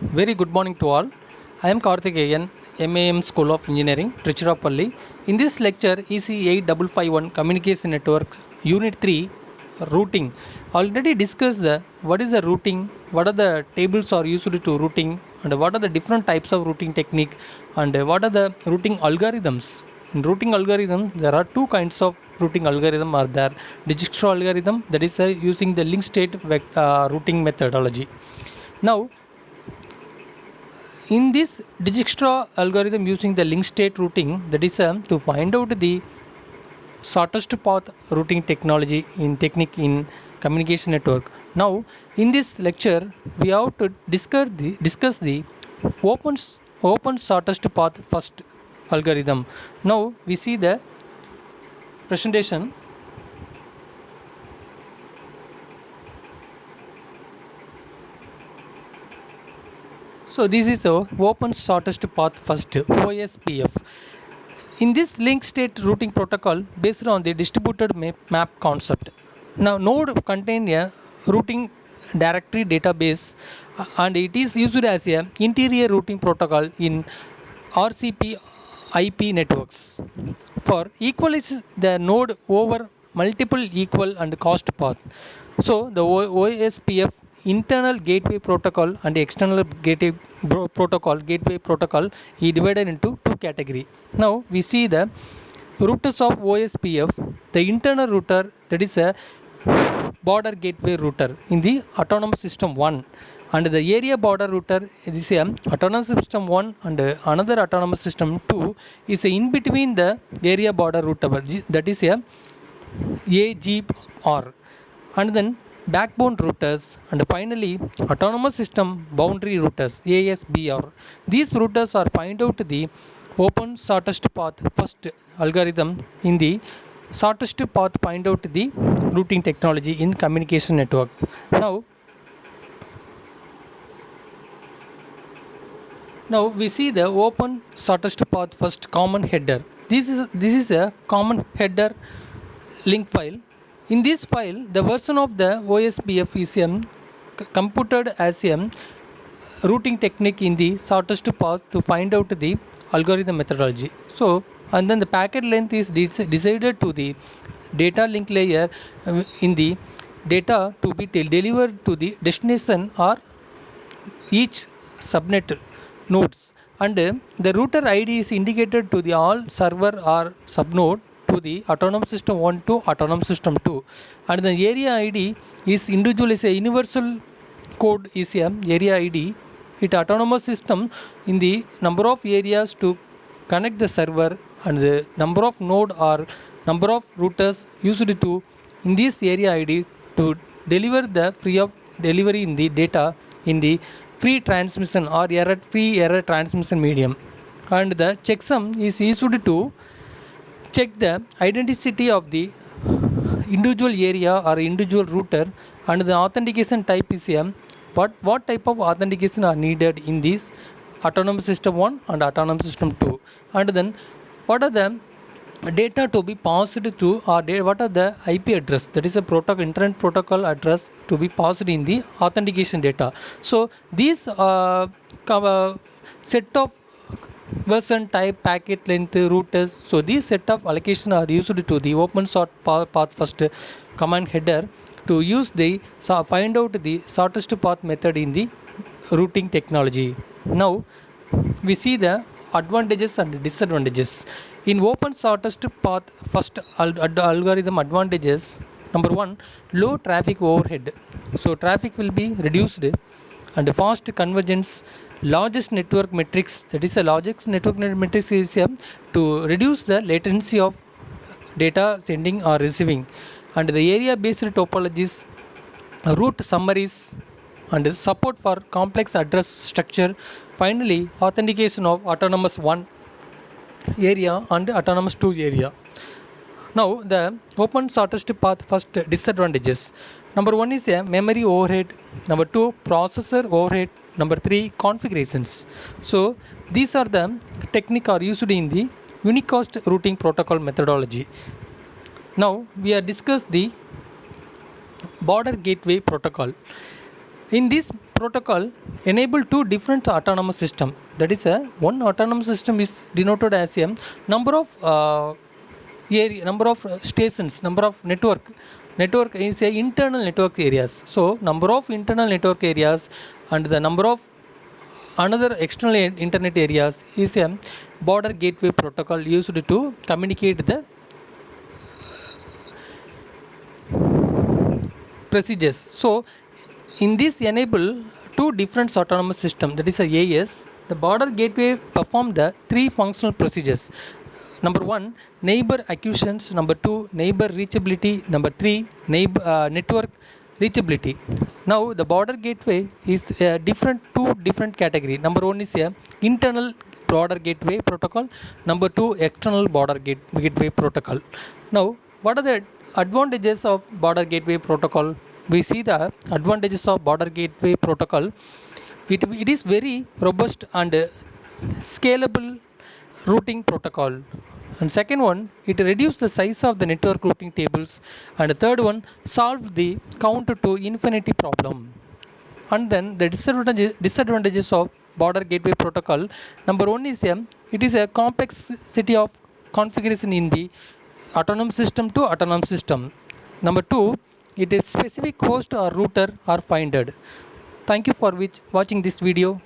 Very good morning to all. I am Karthikeyan, MAM School of Engineering, Trichirappalli. In this lecture, EC8551 Communication Network, Unit 3, Routing. Already discussed what is the routing, what are the tables are used to routing, and what are the different types of routing technique, and what are the routing algorithms. In routing algorithm, there are two kinds of routing algorithm are there. Dijkstra algorithm, that is using the link state routing methodology. Now, in this Dijkstra algorithm using the link state routing, that is to find out the shortest path routing technology in technique in communication network. Now, in this lecture, we have to discuss the open open shortest path first algorithm. Now, we see the presentation. So, this is a open shortest path first OSPF. In this link state routing protocol based on the distributed map concept. Now node contain a routing directory database and it is used as a interior routing protocol in RCP IP networks for equalize the node over multiple equal and cost path. So the OSPF internal gateway protocol and external gateway protocol is divided into two category. Now we see the routers of OSPF. The internal router, that is a border gateway router in the autonomous system 1, and the area border router is a autonomous system 1 and another autonomous system 2 is in between the area border router, that is a AGR, and then backbone routers, and finally autonomous system boundary routers ASBR. These routers are find out the open shortest path first algorithm in the shortest path find out the routing technology in communication network. Now we see the open shortest path first common header. This is a common header link file. In this file, the version of the OSPF is computed as a routing technique in the shortest path to find out the algorithm methodology. So, and then the packet length is decided to the data link layer in the data to be delivered to the destination or each subnet nodes, and the router ID is indicated to the all server or subnode to the autonomous system 1 to autonomous system 2, and the area ID is individual is a universal code is a area ID. It autonomous system in the number of areas to connect the server, and the number of node or number of routers used to in this area ID to deliver the free of delivery in the data in the free transmission or free error transmission medium, and the checksum is used to check the identity of the individual area or individual router, and the authentication type is what type of authentication are needed in this autonomous system 1 and autonomous system 2, and then what are the data to be passed to, or what are the IP address, that is a internet protocol address to be passed in the authentication data. So these set of version type packet length routers, so these set of allocation are used to the open sort path first command header to use the find out the shortest path method in the routing technology. Now we see the advantages and disadvantages in open shortest path first algorithm. Advantages: number 1, low traffic overhead, so traffic will be reduced, and fast convergence. Largest network metrics, that is a largest network metrics is to reduce the latency of data sending or receiving, and the area based topologies, route summaries, and support for complex address structure. Finally, authentication of autonomous 1 area and autonomous 2 area. Now the open shortest path first disadvantages: number 1 is a memory overhead, number 2 processor overhead, number 3 configurations. So these are the technique are used in the unicast routing protocol methodology. Now we are discuss the border gateway protocol. In this protocol enable two different autonomous system. That is, one autonomous system is denoted as a number of area, number of stations, number of network is a internal network areas. So number of internal network areas and the number of another external internet areas is a border gateway protocol used to communicate the procedures. So in this enable two different autonomous system, that is a AS. The border gateway perform the three functional procedures. Number one, neighbor acquisitions. Number two, neighbor reachability. Number three, neighbor network reachability. Now the border gateway is two different category. Number one is a internal border gateway protocol. Number two, external border gateway protocol. Now what are the advantages of border gateway protocol? We see the advantages of border gateway protocol. It is very robust and scalable routing protocol. And second one, it reduce the size of the network routing tables. And the third one, solve the count to infinity problem. And then the disadvantages of border gateway protocol. Number one is it is a complexity of configuration in the autonomous system to autonomous system. Number two, it is specific host or router are finded. Thank you for watching this video.